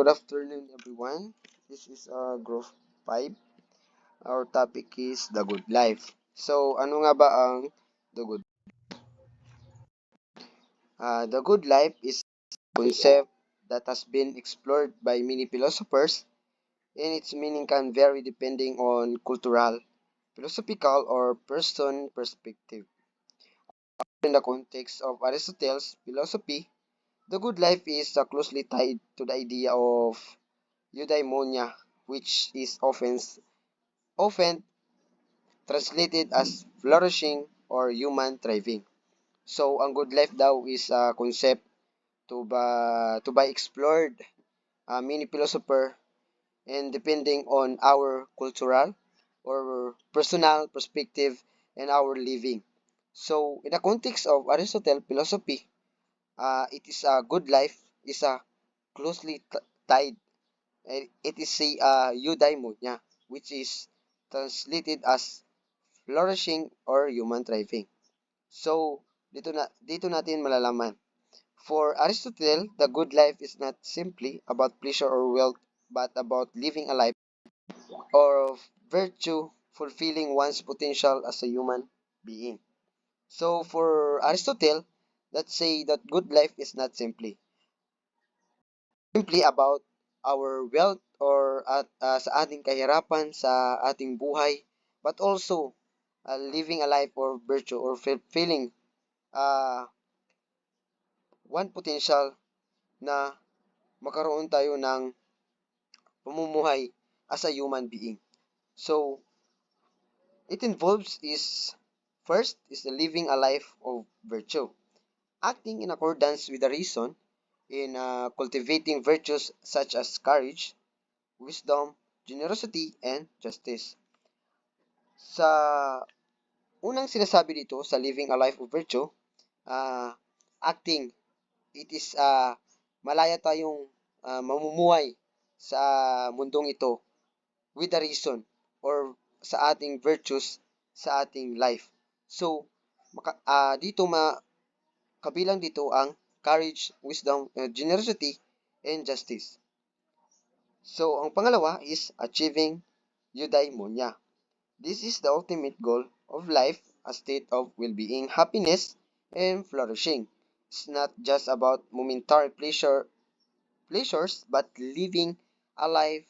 good afternoon everyone. This is Group 5. Our topic is the good life. So, ano nga ba ang the good? The good life is a concept that has been explored by many philosophers, and its meaning can vary depending on cultural, philosophical, or person perspective. In the context of Aristotle's philosophy, the good life is closely tied to the idea of eudaimonia, which is often translated as flourishing or human thriving. So, ang good life daw is a concept to be explored many philosopher and depending on our cultural or personal perspective and our living. So, in the context of Aristotle philosophy, it is a good life is a closely tied. It is a eudaimonia, which is translated as flourishing or human thriving. So, dito natin malalaman. For Aristotle, the good life is not simply about pleasure or wealth, but about living a life of virtue, fulfilling one's potential as a human being. So, for Aristotle, let's say that good life is not simply about our wealth or sa ating kahirapan sa ating buhay, but also living a life of virtue or fulfilling uh, one potential na magkaroon tayo ng pamumuhay as a human being. So, it involves is first is the living a life of virtue, acting in accordance with the reason in cultivating virtues such as courage, wisdom, generosity, and justice. Sa unang sinasabi dito sa living a life of virtue, uh, acting, it is malaya tayong mamumuhay sa mundong ito with a reason or sa ating virtues sa ating life. So, dito kabilang dito ang courage, wisdom, generosity, and justice. So, ang pangalawa is achieving eudaimonia. This is the ultimate goal of life, a state of well-being, happiness, and flourishing. It's not just about momentary pleasures, but living a life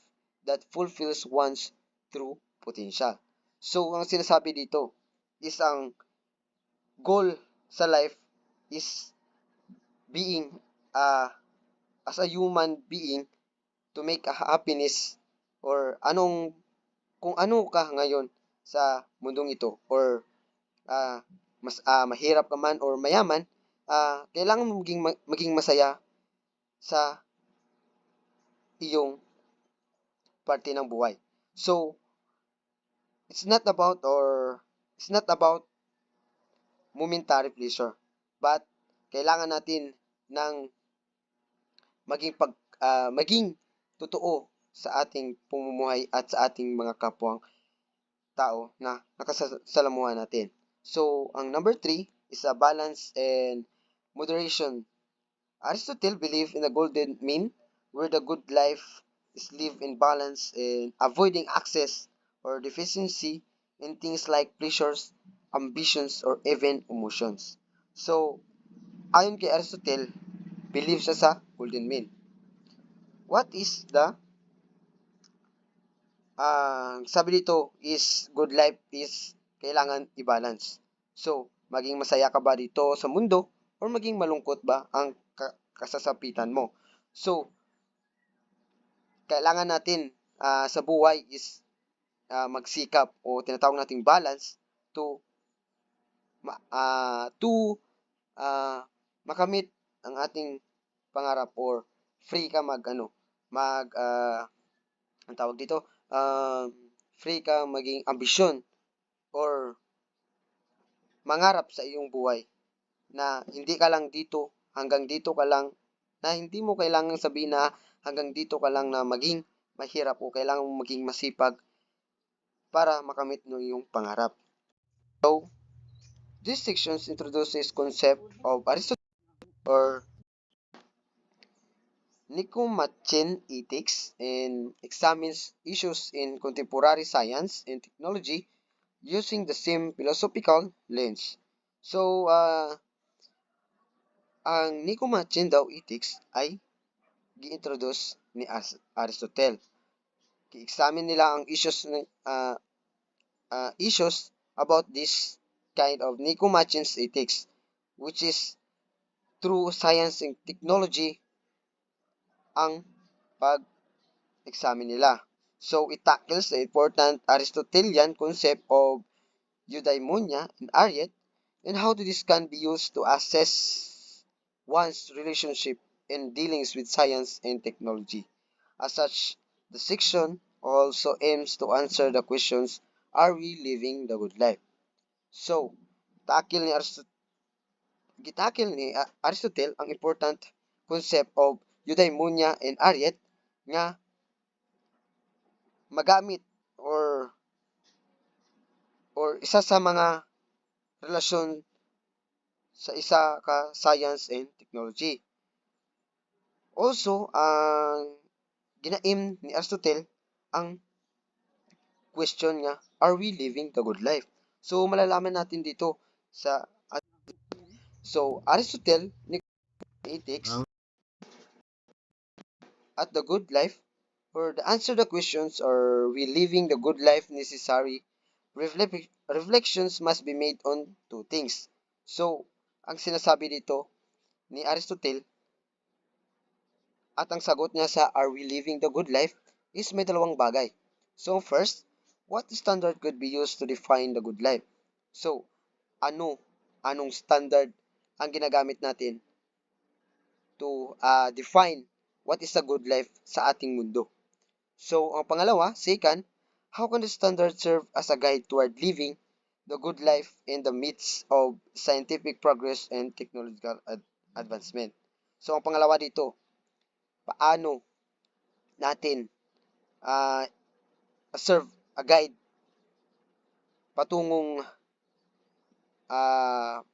that fulfills one's true potential. So, ang sinasabi dito is ang goal sa life is being as a human being to make a happiness or kung ano ka ngayon sa mundong ito or mahirap ka man or mayaman, kailangan mo maging masaya sa iyong parte ng buhay. So, it's not about momentary pleasure, but kailangan natin ng maging totoo sa ating pamumuhay at sa ating mga kapwang tao na nakasalamuhan natin. So, ang number 3 is a balance and moderation. Aristotle believed in a golden mean where the good life is lived in balance and avoiding excess or deficiency in things like pleasures, ambitions, or even emotions. So, ayon kay Aristotle, believe siya sa golden mean. What is the sabi dito is good life is kailangan i-balance. So, maging masaya ka ba dito sa mundo or maging malungkot ba ang kasasapitan mo. So, kailangan natin sa buhay is magsikap o tinatawag nating balance to makamit ang ating pangarap or free ka ang tawag dito, free ka maging ambisyon or mangarap sa iyong buhay na hindi ka lang dito, hanggang dito ka lang, na hindi mo kailangang sabihin na hanggang dito ka lang na maging mahirap o kailangan mo maging masipag para makamit mo iyong pangarap. So, this section introduces concept of Aristotle or Nicomachean Ethics and examines issues in contemporary science and technology using the same philosophical lens. So, ang Nicomachean daw Ethics ay gi-introduce ni Aristotle. I-examine nila ang issues about this kind of Nicomachean Ethics, which is through science and technology ang pag-examine nila. So, it tackles the important Aristotelian concept of eudaimonia and ariet and how this can be used to assess one's relationship and dealings with science and technology. As such, the section also aims to answer the questions, are we living the good life? So, tackle ni gitakil ni Aristotle ang important concept of eudaimonia and ariet nga magamit or isa sa mga relasyon sa isa ka science and technology. Also, ang ginaim ni Aristotle ang question nga, are we living the good life? So, malalaman natin dito sa Aristotle, Ethics, at the good life, or the answer the questions, are we living the good life necessary? Reflections must be made on two things. So, ang sinasabi dito ni Aristotle at ang sagot niya sa are we living the good life is may dalawang bagay. So, first, what standard could be used to define the good life? So, anong standard ang ginagamit natin to define what is a good life sa ating mundo? So, ang pangalawa, second, how can the standard serve as a guide toward living the good life in the midst of scientific progress and technological advancement? So, ang pangalawa dito, paano natin uh, serve a guide patungong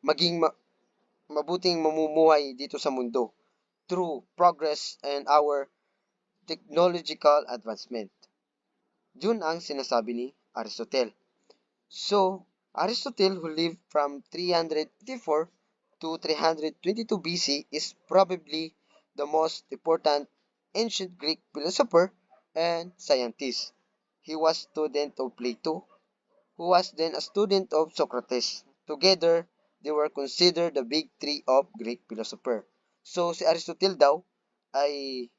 maging mabuting mamumuhay dito sa mundo through progress and our technological advancement. Yun ang sinasabi ni Aristotle. So, Aristotle, who lived from 384 to 322 BC, is probably the most important ancient Greek philosopher and scientist. He was student of Plato, who was then a student of Socrates. Together, they were considered the big three of Greek philosopher. So, si Aristotle daw ay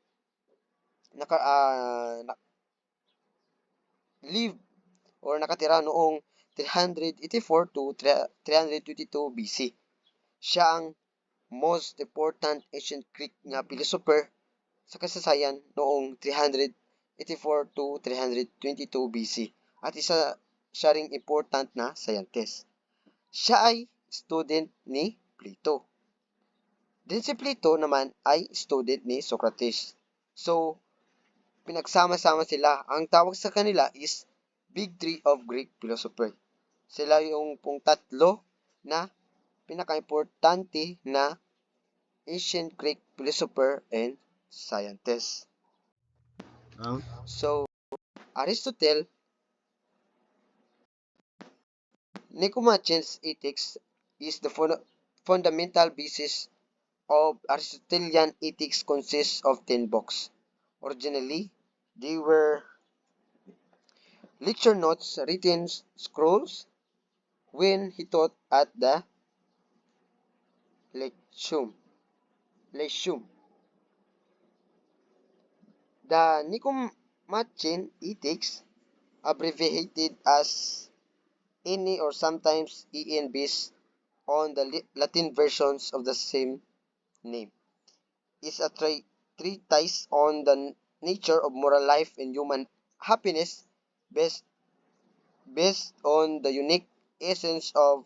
live or nakatira noong 384 to 322 BC. Siya ang most important ancient Greek nga philosopher sa kasaysayan noong 384 to 322 BC at isa siya ring important na scientist. Siya ay student ni Plato. Din si Plato naman ay student ni Socrates. So, pinagsama-sama sila. Ang tawag sa kanila is Big Three of Greek Philosophy. Sila yung pong tatlo na pinaka-importante na ancient Greek philosopher and scientist. So, Aristotle, Nicomachean Ethics is the fundamental basis of Aristotelian ethics consists of 10 books. Originally, they were lecture notes, written scrolls, when he taught at the Lyceum. The Nicomachean Ethics, abbreviated as NE or sometimes EN based on the Latin versions of the same name, is a treatise on the nature of moral life and human happiness based, based on the unique essence of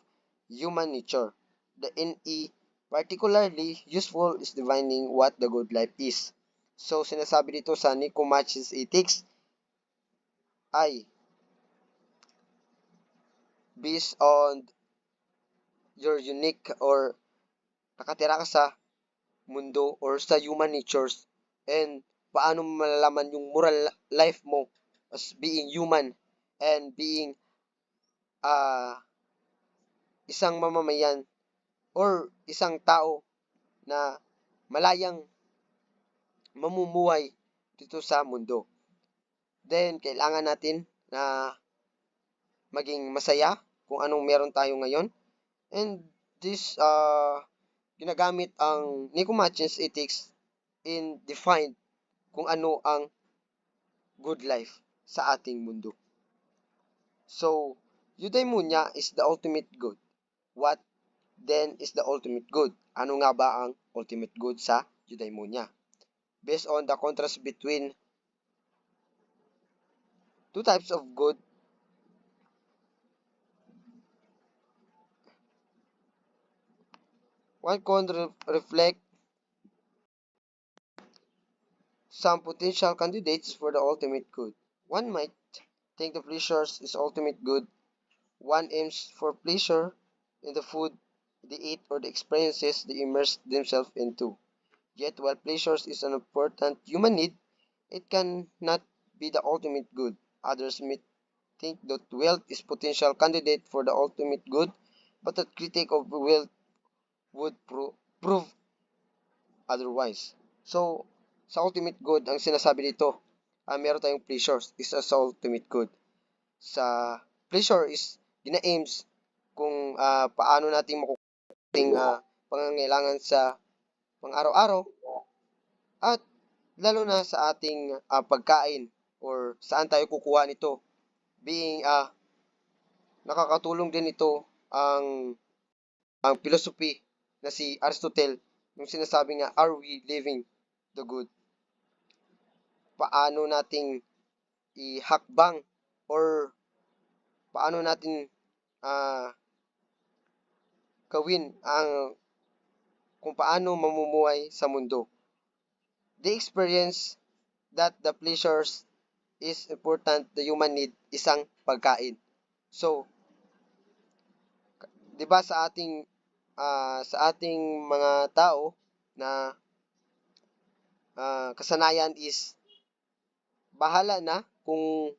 human nature. The NE particularly useful is defining what the good life is. So, sinasabi dito sa Nicomachean Ethics ay based on your unique or nakatira ka sa mundo or sa human natures and paano mo malalaman yung moral life mo as being human and being ah isang mamamayan or isang tao na malayang mamumuhay dito sa mundo. Then, kailangan natin na maging masaya kung anong meron tayo ngayon. And this, ginagamit ang Nicomachean Ethics in define kung ano ang good life sa ating mundo. So, eudaimonia is the ultimate good. What then is the ultimate good? Ano nga ba ang ultimate good sa eudaimonia? Based on the contrast between two types of good, one can reflect some potential candidates for the ultimate good. One might think the pleasures is ultimate good. One aims for pleasure in the food they eat or the experiences they immerse themselves into. Yet, while pleasures is an important human need, it cannot be the ultimate good. Others may think that wealth is potential candidate for the ultimate good, but a critic of wealth would prove otherwise. So, sa ultimate good, ang sinasabi dito, meron tayong pleasures is sa ultimate good. Sa pleasure is gina-aims kung paano natin makukuha pangangailangan sa pang-araw-araw at lalo na sa ating pagkain or saan tayo kukuha nito. Being nakakatulong din ito ang philosophy na si Aristotle yung sinasabi nga, are we living the good? Paano nating ihakbang or paano natin ah, gawin ang kung paano mamumuhay sa mundo. The experience that the pleasures is important, the human need, isang pagkain. So, 'di ba sa ating mga tao na kasanayan is bahala na kung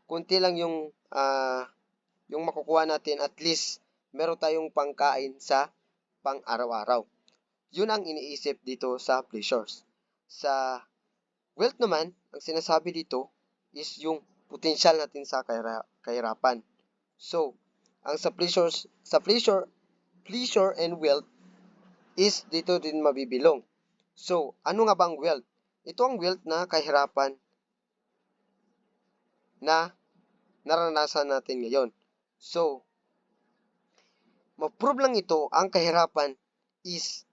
konti lang yung makukuha natin, at least meron tayong pangkain sa pang-araw-araw. Yun ang iniisip dito sa pleasures. Sa wealth naman, ang sinasabi dito is yung potential natin sa kahirapan. So, ang pleasure and wealth is dito din mabibilong. So, ano nga bang wealth? Ito ang wealth na kahirapan na naranasan natin ngayon. So, ma-prove lang ito ang kahirapan is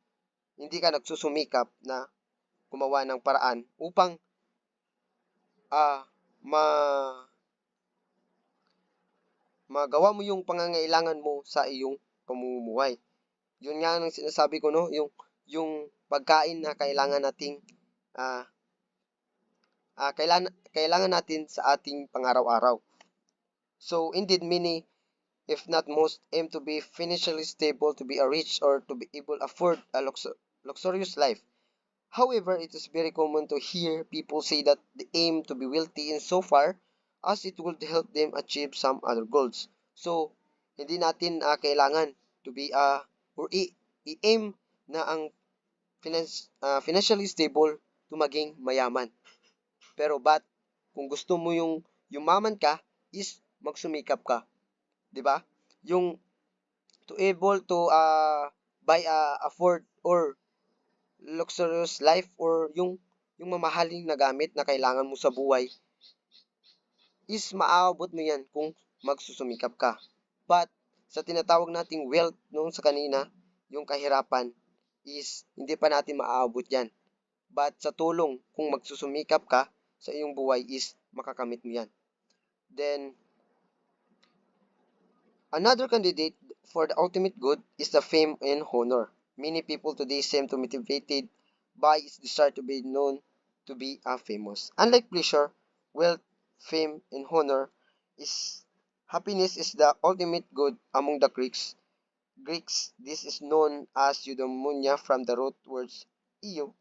hindi ka nagsusumikap na gumawa ng paraan upang ah, ma magawa mo yung pangangailangan mo sa iyong pamumuhay. Yun nga ang sinasabi ko, no, yung pagkain na kailangan nating ah, kailangan natin sa ating pangaraw-araw. So indeed many, if not most, aim to be financially stable, to be a rich, or to be able to afford a luxurious life. However, it is very common to hear people say that they aim to be wealthy in so far as it would help them achieve some other goals. So, hindi natin kailangan to be or i-aim na ang financially stable to maging mayaman. Pero kung gusto mo yung yumaman ka is magsumikap ka, 'di ba? Yung to able to buy afford or luxurious life or yung mamahaling na gamit na kailangan mo sa buhay is maaabot mo yan kung magsusumikap ka. But sa tinatawag nating wealth noong sa kanina, yung kahirapan is hindi pa natin maaabot yan. But sa tulong kung magsusumikap ka sa iyong buhay is makakamit mo yan. Then, another candidate for the ultimate good is the fame and honor. Many people today seem to motivated by its desire to be known to be famous. Unlike pleasure, wealth, fame, and honor is happiness is the ultimate good among the Greeks. This is known as eudaimonia from the root words eu,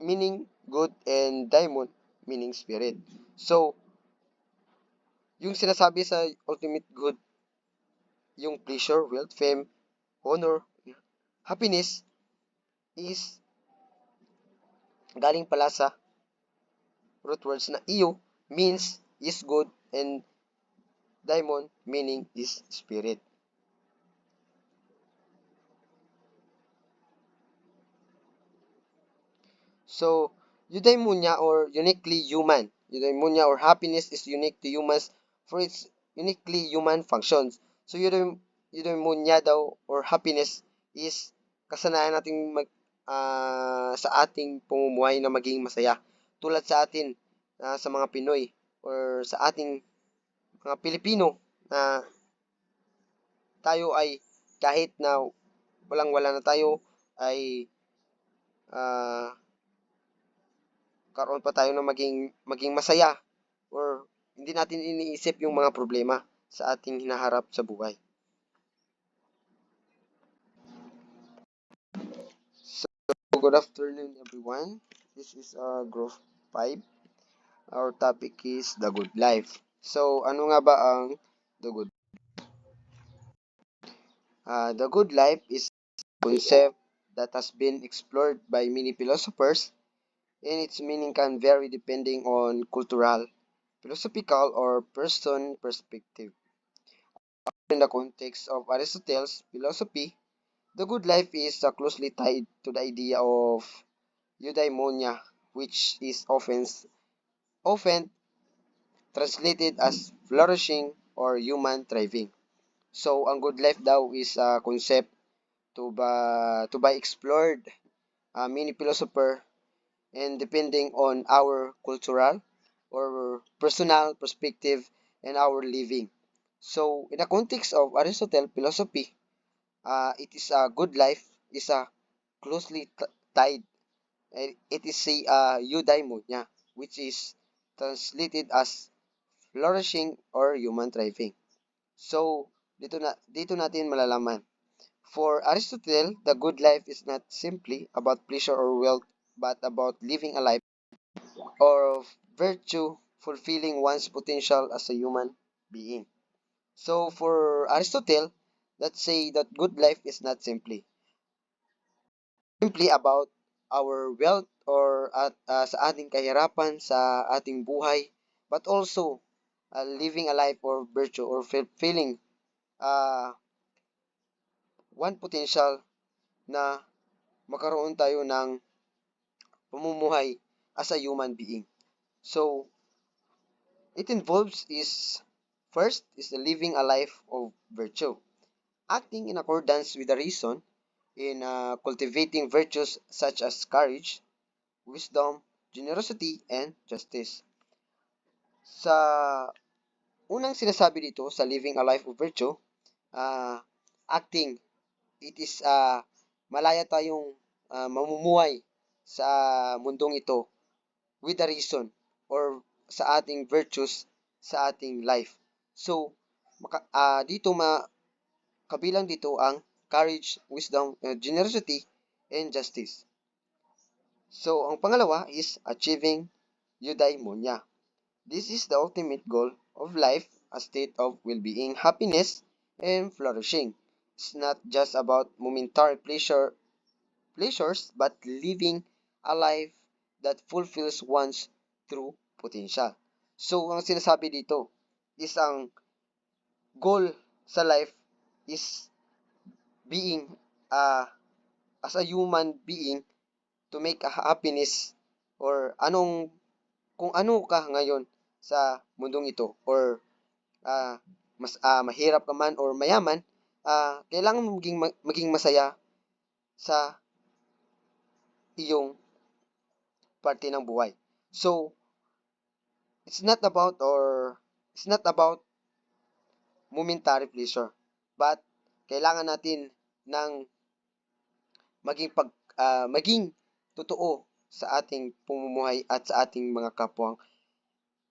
meaning good, and daimon meaning spirit. So, yung sinasabi sa ultimate good, yung pleasure, wealth, fame, honor, happiness is galing pala sa root words na iyo means is good and daimon meaning is spirit. So, eudaimonia or uniquely human. Eudaimonia or happiness is unique to humans for its uniquely human functions. So, eudaimonia daw or happiness is kasanayan nating sa ating pamumuhay na maging masaya. Tulad sa atin, sa mga Pinoy or sa ating mga Pilipino na tayo ay kahit na walang-wala na tayo ay ah, karoon pa tayo ng maging masaya or hindi natin iniisip yung mga problema sa ating hinaharap sa buhay. So, good afternoon everyone. This is Growth 5. Our topic is the good life. So, ano nga ba ang the good? The good life is a concept that has been explored by many philosophers, and its meaning can vary depending on cultural, philosophical, or person perspective. In the context of Aristotle's philosophy, the good life is closely tied to the idea of eudaimonia, which is often translated as flourishing or human thriving. So, ang good life daw is a concept to be explored many philosopher and depending on our cultural or personal perspective and our living. So, in the context of Aristotle philosophy, it is a good life is a closely tied. It is a eudaimonia, which is translated as flourishing or human thriving. So, dito natin malalaman. For Aristotle, the good life is not simply about pleasure or wealth, but about living a life of virtue, fulfilling one's potential as a human being. So, for Aristotle, let's say that good life is not simply about our wealth or sa ating kahirapan sa ating buhay, but also living a life of virtue or fulfilling uh, one potential na makaroon tayo ng pamumuhay as a human being. So, it involves is first is the living a life of virtue, acting in accordance with the reason in cultivating virtues such as courage, wisdom, generosity, and justice. Sa unang sinasabi dito sa living a life of virtue, uh, acting, it is malaya tayong mamumuhay sa mundong ito with a reason or sa ating virtues sa ating life. So, dito kabilang dito ang courage, wisdom, generosity, and justice. So, ang pangalawa is achieving eudaimonia. This is the ultimate goal of life, a state of well-being, happiness, and flourishing. It's not just about momentary pleasures, but living a life that fulfills one's true potential. So, ang sinasabi dito is ang goal sa life is being as a human being to make a happiness or kung ano ka ngayon sa mundong ito or mas mahirap ka man or mayaman, kailangan mo maging masaya sa iyong parte ng buhay. So, it's not about or it's not about momentary pleasure, but kailangan natin ng maging totoo sa ating pamumuhay at sa ating mga kapwang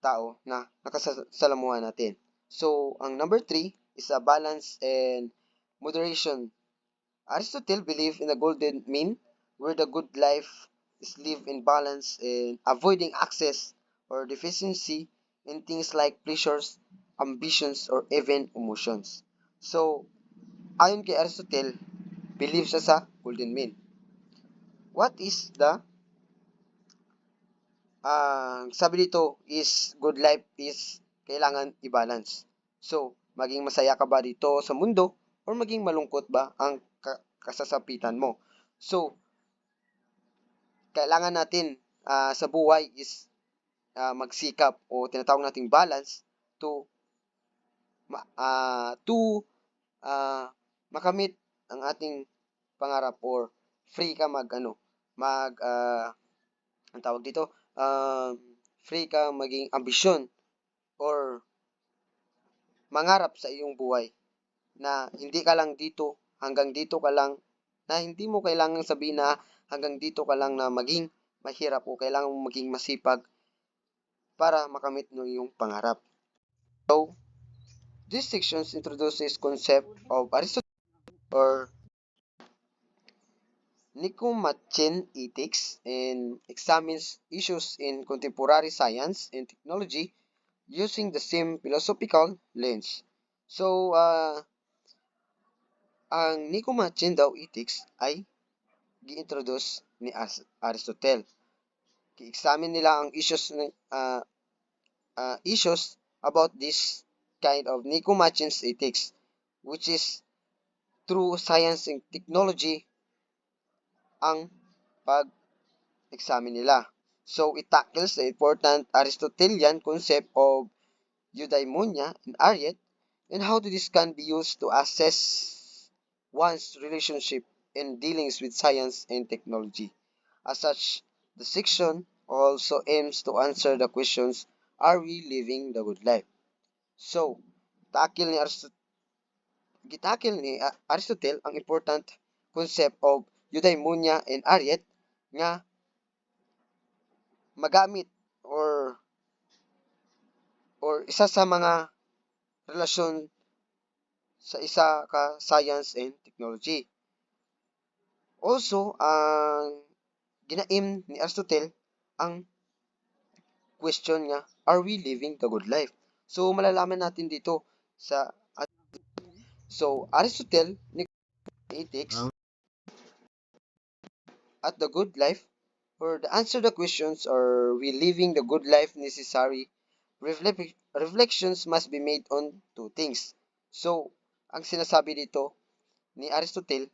tao na nakasalamuhan natin. So, ang number 3 is a balance and moderation. Aristotle believed in a golden mean where the good life is live in balance and avoiding excess or deficiency in things like pleasures, ambitions, or even emotions. So, ayon kay Aristotle, believe siya sa golden mean. What is the sabi dito is good life is kailangan i-balance. So, maging masaya ka ba dito sa mundo or maging malungkot ba ang kasasapitan mo? So, kailangan natin sa buhay is magsikap o tinatawag nating balance to to makamit ang ating pangarap or free ka mag ano mag ang tawag dito free ka maging ambisyon or mangarap sa iyong buhay na hindi ka lang dito, hanggang dito ka lang, na hindi mo kailangang sabihin na hanggang dito ka lang na maging mahirap o kailangan mo maging masipag para makamit ng iyong pangarap. So, this section introduces concept of Aristotle or Nicomachean ethics and examines issues in contemporary science and technology using the same philosophical lens. So, ang Nicomachean daw ethics ay gi-introduce ni Aristotle. I-examine nila ang issues about this kind of Nicomachean ethics, which is through science and technology ang pag-examine nila. So, it tackles the important Aristotelian concept of eudaimonia and ariet and how this can be used to assess one's relationship in dealings with science and technology. As such, the section also aims to answer the questions, are we living the good life? So, takil ni gitakil ni Aristotle ang important concept of eudaimonia and ariet nga magamit or isa sa mga relasyon sa isa ka science and technology. Also, ang ginaim ni Aristotle ang question nga, are we living the good life? So, malalaman natin dito sa Aristotle, ethics, at the good life, or the answer the questions, are we living the good life necessary? Reflections must be made on two things. So, ang sinasabi dito ni Aristotle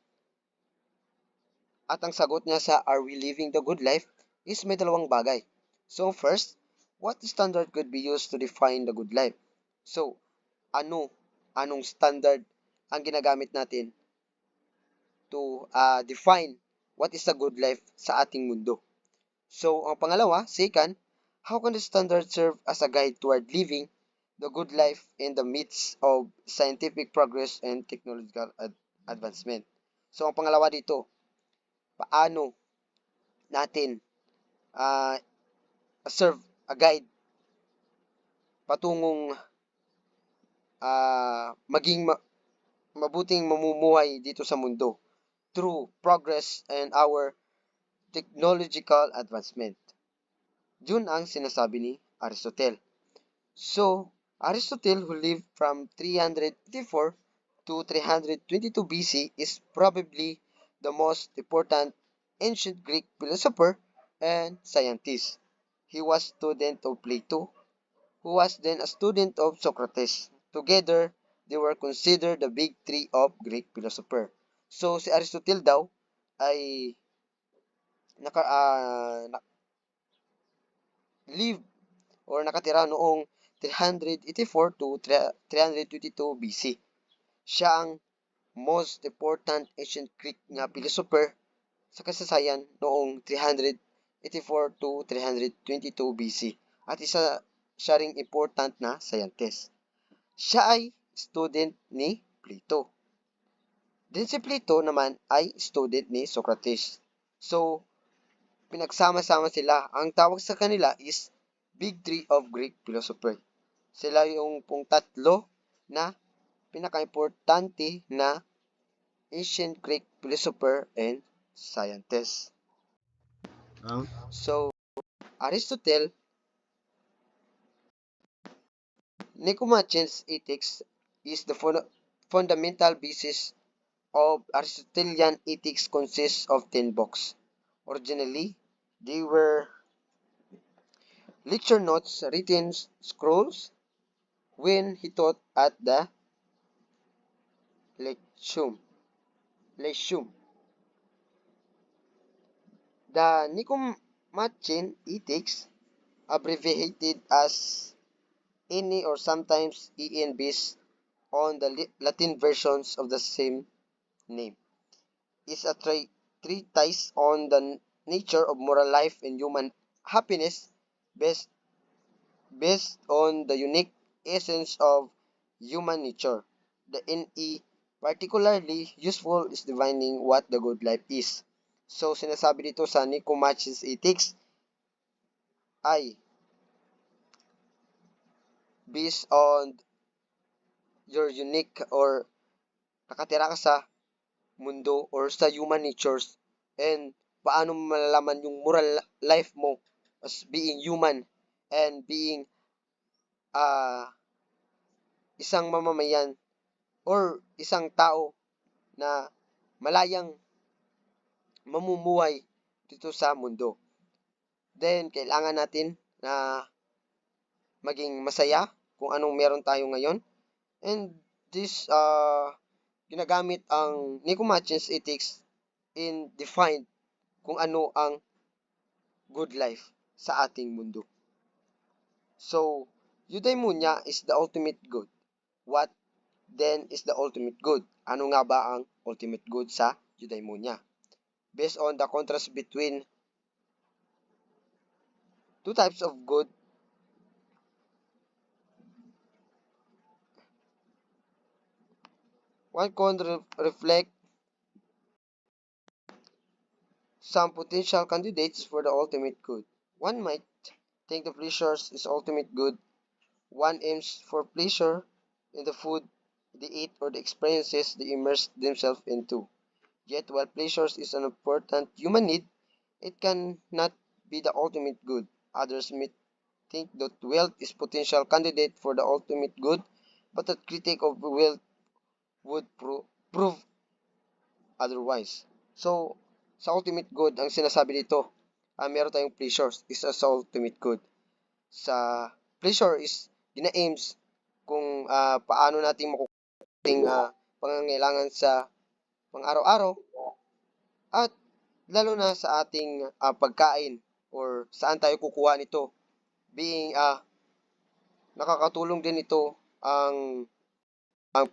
at ang sagot niya sa are we living the good life is may dalawang bagay. So, first, what standard could be used to define the good life? So, anong standard ang ginagamit natin to define what is a good life sa ating mundo? So, ang pangalawa, second, how can the standard serve as a guide toward living the good life in the midst of scientific progress and technological advancement? So, ang pangalawa dito, paano natin uh, serve a guide patungong maging mabuting mamumuhay dito sa mundo through progress and our technological advancement. Yun ang sinasabi ni Aristotle. So, Aristotle, who lived from 384 to 322 BC, is probably the most important ancient Greek philosopher and scientist. He was student of Plato, who was then a student of Socrates. Together, they were considered the big three of Greek philosopher. So, si Aristotle daw ay live or nakatira noong 384 to 322 BC. Siya ang most important ancient Greek nga philosopher sa kasaysayan noong 384 to 322 BC at isa siya ring important na scientist. Siya ay student ni Plato. Din si Plato naman ay student ni Socrates. So, pinagsama-sama sila. Ang tawag sa kanila is Big Three of Greek Philosophy. Sila yung pong tatlo na pinaka-importante na ancient Greek philosopher and scientist. So, Aristotle, Nicomachean's Ethics is the fundamental basis of Aristotelian ethics consists of 10 books. Originally, they were lecture notes written scrolls when he taught at the Lyceum. Lyceum. The Nicomachean Ethics, abbreviated as NE or sometimes EN based on the Latin versions of the same name, is a treatise on the nature of moral life and human happiness based, based on the unique essence of human nature. The NE particularly useful is defining what the good life is. So, sinasabi dito sa Nicomachean Ethics ay based on your unique or nakatira ka sa mundo or sa human natures and paano mo malalaman yung moral life mo as being human and being uh, isang mamamayan or isang tao na malayang mamumuhay dito sa mundo. Then, kailangan natin na maging masaya kung anong meron tayo ngayon. And this, ginagamit ang Nicomachean's Ethics in define kung ano ang good life sa ating mundo. So, eudaimonia is the ultimate good. What then is the ultimate good? Ano nga ba ang ultimate good sa eudaimonia? Based on the contrast between two types of good, one can reflect some potential candidates for the ultimate good. One might think the pleasures is ultimate good. One aims for pleasure in the food they eat or the experiences they immerse themselves into. Yet, while pleasure is an important human need, it cannot be the ultimate good. Others may think that wealth is potential candidate for the ultimate good, but a critic of wealth would prove otherwise. So, sa ultimate good, ang sinasabi dito, meron tayong pleasures is sa ultimate good. Sa pleasure is gina-aims kung paano natin makukuha pangangailangan sa pang-araw-araw at lalo na sa ating pagkain or saan tayo kukuha nito. Being nakakatulong din ito ang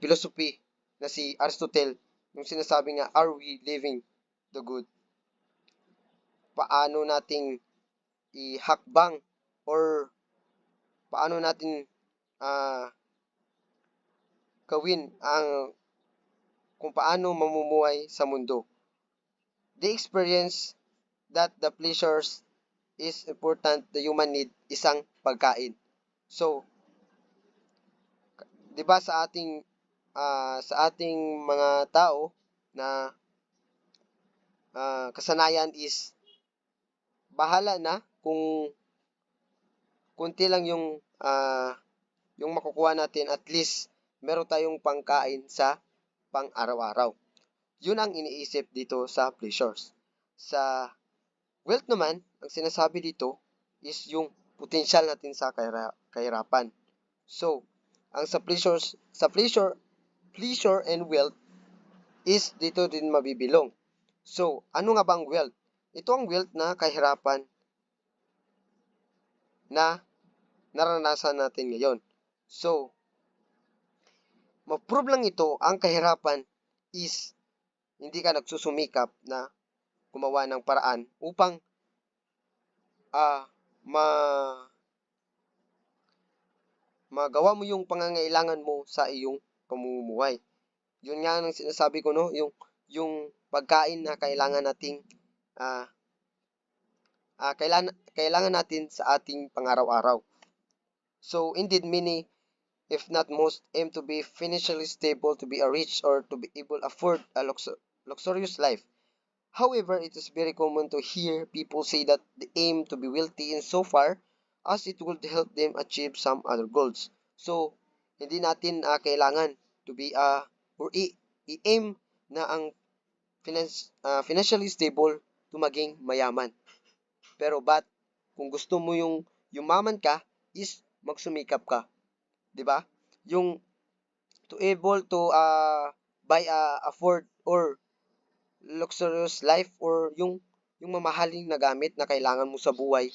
philosophy na si Aristotle yung sinasabi nga, are we living the good? Paano nating ihakbang or paano natin uh, gawin ang kung paano mamumuhay sa mundo. They experience that the pleasures is important, the human need, isang pagkain. So, 'di ba sa ating mga tao na kasanayan is bahala na kung kunti lang yung makukuha natin, at least meron tayong pangkain sa pang-araw-araw. Yun ang iniisip dito sa pleasures. Sa wealth naman, ang sinasabi dito is yung potential natin sa kahirapan. So, ang pleasure and wealth is dito din mabibilong. So, ano nga bang wealth? Ito ang wealth na kahirapan na naranasan natin ngayon. So, ma-prove lang ito ang kahirapan is hindi ka nagsusumikap na gumawa ng paraan upang ah, ma magawa mo yung pangangailangan mo sa iyong pamumuhay. Yun nga ang sinasabi ko, no, yung pagkain na kailangan nating kailangan natin sa ating pangaraw-araw. So indeed many, if not most, aim to be financially stable, to be a rich, or to be able afford a luxurious life. However, it is very common to hear people say that they aim to be wealthy in so far as it would help them achieve some other goals. So, hindi natin kailangan to be or i-aim na ang financially stable to maging mayaman. Pero kung gusto mo yung yumaman ka is magsumikap ka, 'di ba? Yung to able to buy afford or luxurious life or yung mamahaling na gamit na kailangan mo sa buhay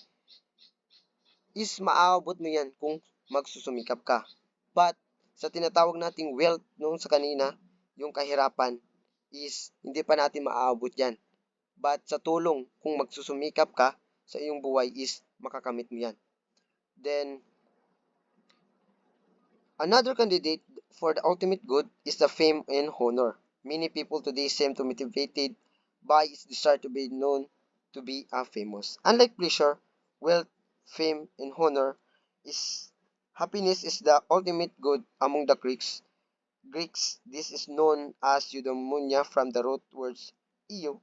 is maaabot mo yan kung magsusumikap ka. But sa tinatawag nating wealth noong sa kanina, yung kahirapan is hindi pa natin maaabot yan. But sa tulong kung magsusumikap ka sa iyong buhay is makakamit mo yan. Then another candidate for the ultimate good is the fame and honor. Many people today seem to motivated by its desire to be known to be famous. Unlike pleasure, wealth, fame, and honor is happiness is the ultimate good among the Greeks. This is known as eudaimonia from the root words eu,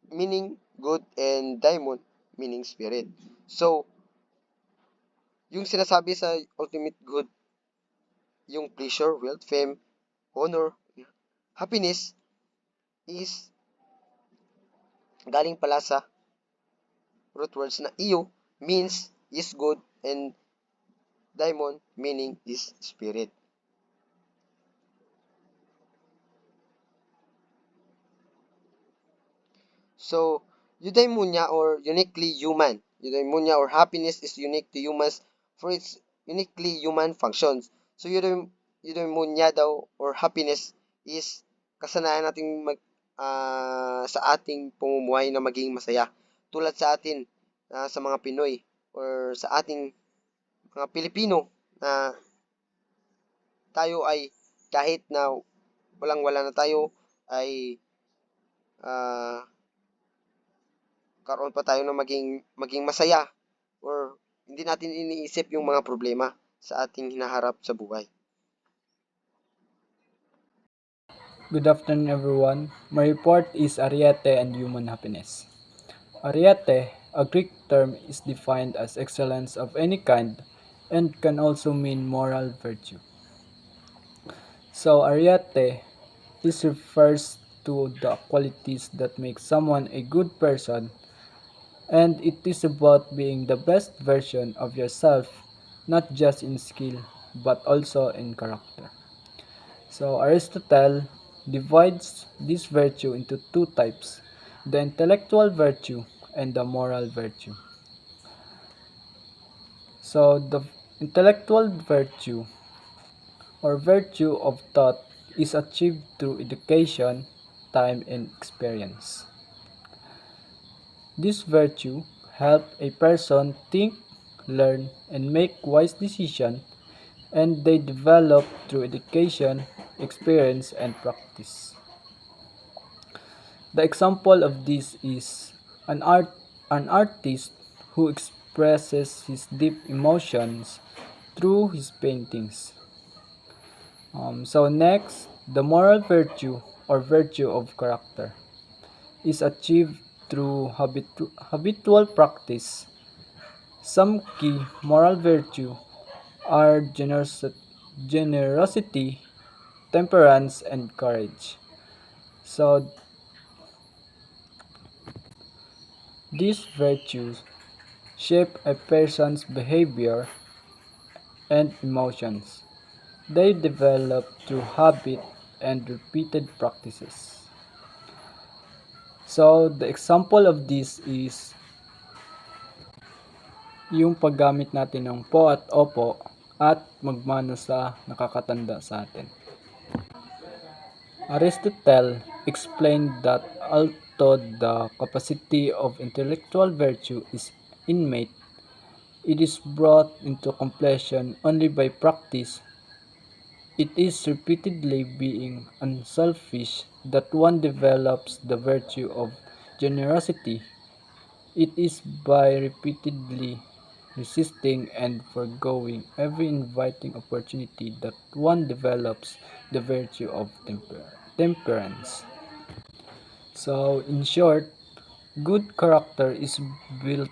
meaning good, and daimon, meaning spirit. So, yung sinasabi sa ultimate good, yung pleasure, wealth, fame, honor, happiness is galing pala sa root words na iyo means is good and daimon meaning is spirit. So, eudaimonia or uniquely human. Eudaimonia or happiness is unique to humans for its uniquely human functions. So, eudaimonia daw or happiness is kasanayan nating sa ating pamumuhay na maging masaya. Tulad sa atin sa mga Pinoy or sa ating mga Pilipino na tayo ay kahit na walang-wala na tayo ay ah, karoon pa tayo ng maging masaya or hindi natin iniisip yung mga problema sa ating hinaharap sa buhay. Good afternoon, everyone. My report is Ariete and Human Happiness. Ariete, a Greek term, is defined as excellence of any kind and can also mean moral virtue. So, Ariete this refers to the qualities that make someone a good person, and it is about being the best version of yourself, not just in skill, but also in character. So Aristotle divides this virtue into two types, the intellectual virtue and the moral virtue. So the intellectual virtue or virtue of thought is achieved through education, time, and experience. This virtue helps a person think, learn, and make wise decisions, and they develop through education, experience, and practice. The example of this is an artist who expresses his deep emotions through his paintings. So next, the moral virtue or virtue of character is achieved through habitual practice. Some key moral virtue are generosity, temperance, and courage. So these virtues shape a person's behavior and emotions. They develop through habit and repeated practices. So, the example of this is yung paggamit natin ng po at opo at magmano sa nakakatanda sa atin. Aristotle explained that although the capacity of intellectual virtue is innate, it is brought into completion only by practice. It is repeatedly being unselfish that one develops the virtue of generosity. It is by repeatedly resisting and foregoing every inviting opportunity that one develops the virtue of temperance. So, in short, good character is built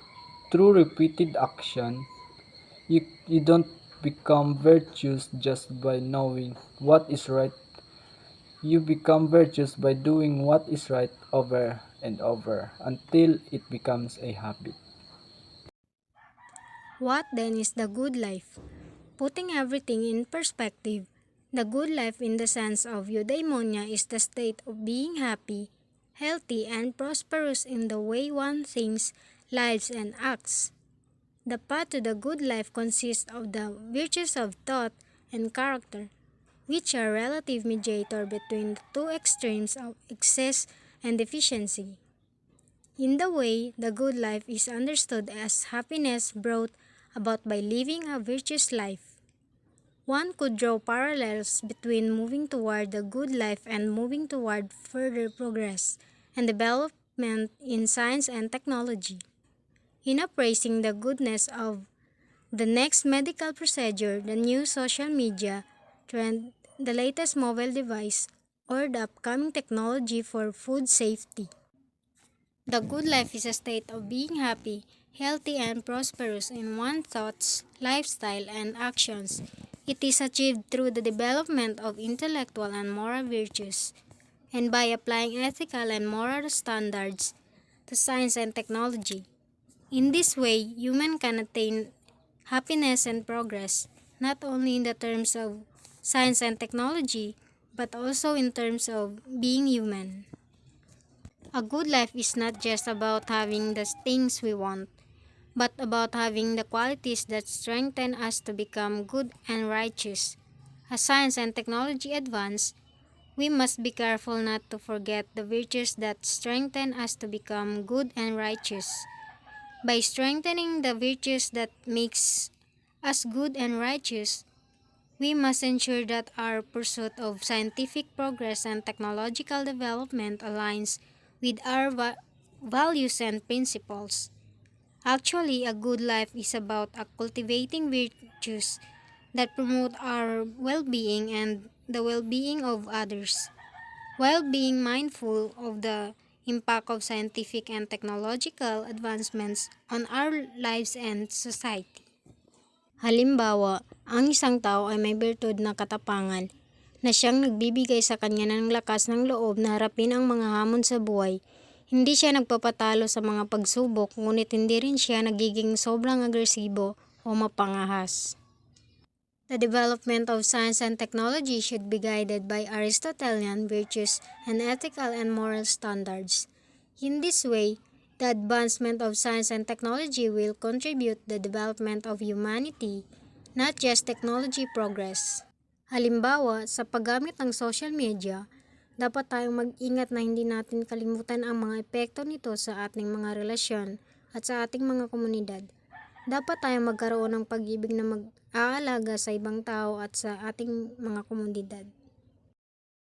through repeated action. You don't become virtuous just by knowing what is right. You become virtuous by doing what is right over and over until it becomes a habit. What then is the good life? Putting everything in perspective, the good life in the sense of eudaimonia is the state of being happy, healthy, and prosperous in the way one thinks, lives, and acts. The path to the good life consists of the virtues of thought and character, which are relative mediator between the two extremes of excess and deficiency. In the way, the good life is understood as happiness brought about by living a virtuous life. One could draw parallels between moving toward the good life and moving toward further progress and development in science and technology. In appraising the goodness of the next medical procedure, the new social media trend, the latest mobile device, or the upcoming technology for food safety. The good life is a state of being happy, healthy, and prosperous in one's thoughts, lifestyle, and actions. It is achieved through the development of intellectual and moral virtues, and by applying ethical and moral standards to science and technology. In this way, human can attain happiness and progress, not only in the terms of science and technology, but also in terms of being human. A good life is not just about having the things we want, but about having the qualities that strengthen us to become good and righteous. As science and technology advance, we must be careful not to forget the virtues that strengthen us to become good and righteous. By strengthening the virtues that makes us good and righteous, we must ensure that our pursuit of scientific progress and technological development aligns with our values and principles. Actually, a good life is about cultivating virtues that promote our well-being and the well-being of others, while being mindful of the impact of scientific and technological advancements on our lives and society. Halimbawa, ang isang tao ay may bertud na katapangan na siyang nagbibigay sa kanya ng lakas ng loob na harapin ang mga hamon sa buhay. Hindi siya nagpapatalo sa mga pagsubok, ngunit hindi rin siya nagiging sobrang agresibo o mapangahas. The development of science and technology should be guided by Aristotelian virtues and ethical and moral standards. In this way, the advancement of science and technology will contribute the development of humanity, not just technology progress. Halimbawa, sa paggamit ng social media, dapat tayong mag-ingat na hindi natin kalimutan ang mga epekto nito sa ating mga relasyon at sa ating mga komunidad. Dapat tayong magkaroon ng pag-ibig na mag-aalaga sa ibang tao at sa ating mga komunidad.